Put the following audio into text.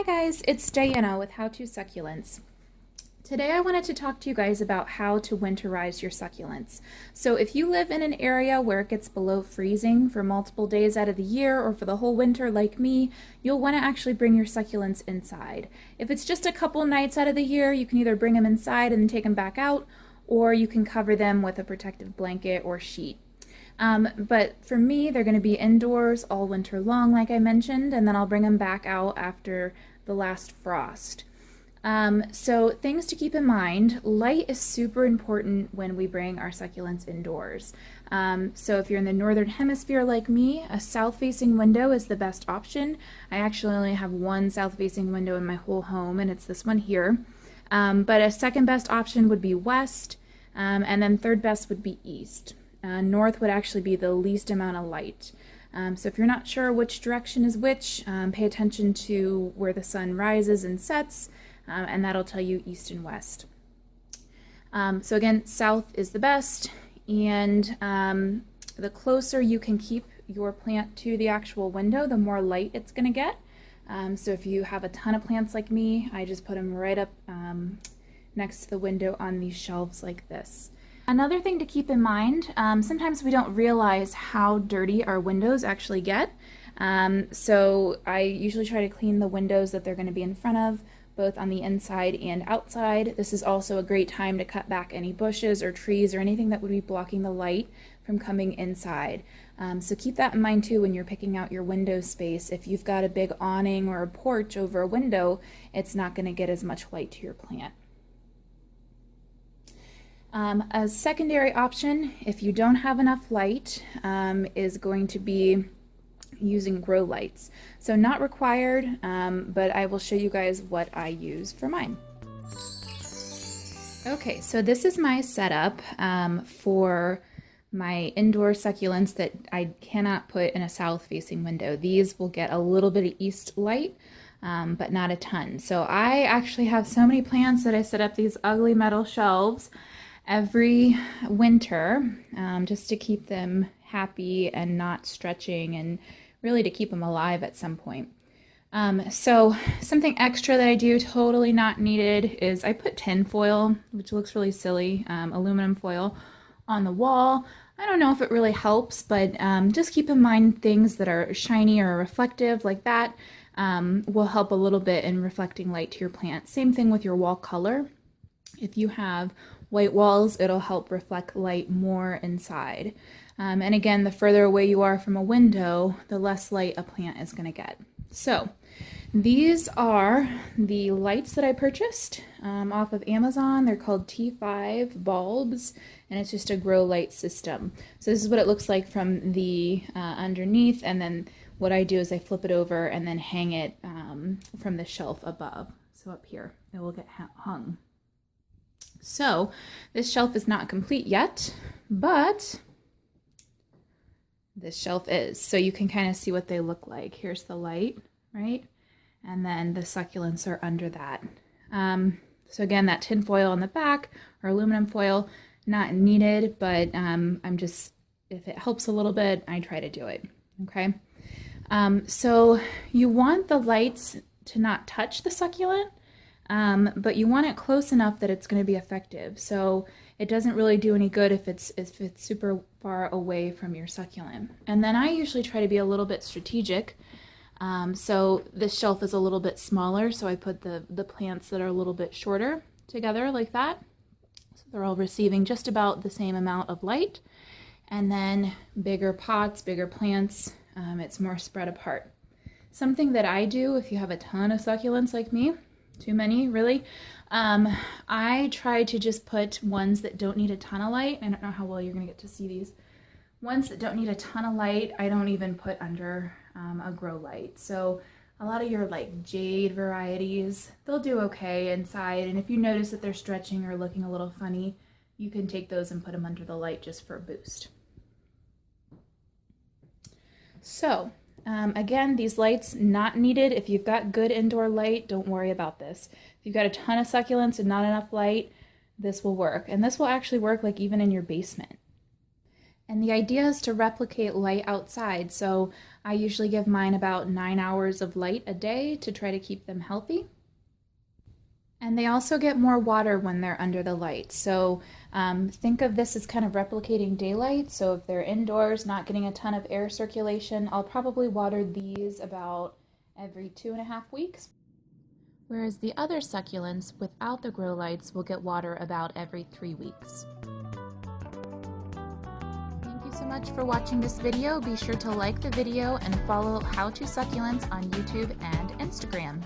Hi guys, it's Diana with How To Succulents. Today I wanted to talk to you guys about how to winterize your succulents. So if you live in an area where it gets below freezing for multiple days out of the year or for the whole winter like me, you'll want to actually bring your succulents inside. If it's just a couple nights out of the year, you can either bring them inside and take them back out, or you can cover them with a protective blanket or sheet. But for me, they're going to be indoors all winter long, like I mentioned, and then I'll bring them back out after the last frost. So things to keep in mind, light is super important when we bring our succulents indoors. So if you're in the northern hemisphere like me, a south-facing window is the best option. I actually only have one south-facing window in my whole home, and it's this one here. But a second best option would be west, and then third best would be east. North would actually be the least amount of light. So if you're not sure which direction is which, pay attention to where the sun rises and sets, and that'll tell you east and west. So again, south is the best, and the closer you can keep your plant to the actual window, the more light it's going to get. So if you have a ton of plants like me, I just put them right up next to the window on these shelves like this. Another thing to keep in mind, sometimes we don't realize how dirty our windows actually get. So I usually try to clean the windows that they're going to be in front of, both on the inside and outside. This is also a great time to cut back any bushes or trees or anything that would be blocking the light from coming inside. So keep that in mind too when you're picking out your window space. If you've got a big awning or a porch over a window, it's not going to get as much light to your plant. A secondary option, if you don't have enough light, is going to be using grow lights. So not required, but I will show you guys what I use for mine. Okay, so this is my setup for my indoor succulents that I cannot put in a south-facing window. These will get a little bit of east light, but not a ton. So I actually have so many plants that I set up these ugly metal shelves every winter, just to keep them happy and not stretching, and really to keep them alive at some point. So something extra that I do, totally not needed, is I put tin foil, which looks really silly, aluminum foil, on the wall. I don't know if it really helps, but just keep in mind things that are shiny or reflective like that will help a little bit in reflecting light to your plant. Same thing with your wall color. If you have white walls, it'll help reflect light more inside. And again, the further away you are from a window, the less light a plant is going to get. So these are the lights that I purchased off of Amazon. They're called T5 bulbs, and it's just a grow light system. So this is what it looks like from the underneath, and then what I do is I flip it over and then hang it from the shelf above. So up here, it will get hung. So this shelf is not complete yet, but this shelf is. So you can kind of see what they look like. Here's the light, right? And then the succulents are under that. So again, that tin foil on the back or aluminum foil, not needed, but I'm just, if it helps a little bit, I try to do it, okay? So you want the lights to not touch the succulent, but you want it close enough that it's going to be effective. So it doesn't really do any good if it's super far away from your succulent. And then I usually try to be a little bit strategic. So this shelf is a little bit smaller, so I put the plants that are a little bit shorter together like that. So they're all receiving just about the same amount of light. And then bigger pots, bigger plants, it's more spread apart. Something that I do if you have a ton of succulents like me, too many really, I try to just put ones that don't need a ton of light. I don't know how well you're gonna get to see these. Ones that don't need a ton of light, I don't even put under a grow light. So a lot of your like jade varieties, they'll do okay inside, and if you notice that they're stretching or looking a little funny, you can take those and put them under the light just for a boost. So again, these lights not needed. If you've got good indoor light, don't worry about this. If you've got a ton of succulents and not enough light, this will work. And this will actually work like even in your basement. And the idea is to replicate light outside. So I usually give mine about 9 hours of light a day to try to keep them healthy. And they also get more water when they're under the light. So think of this as kind of replicating daylight. So if they're indoors, not getting a ton of air circulation, I'll probably water these about every 2.5 weeks. Whereas the other succulents without the grow lights will get water about every 3 weeks. Thank you so much for watching this video. Be sure to like the video and follow How to Succulents on YouTube and Instagram.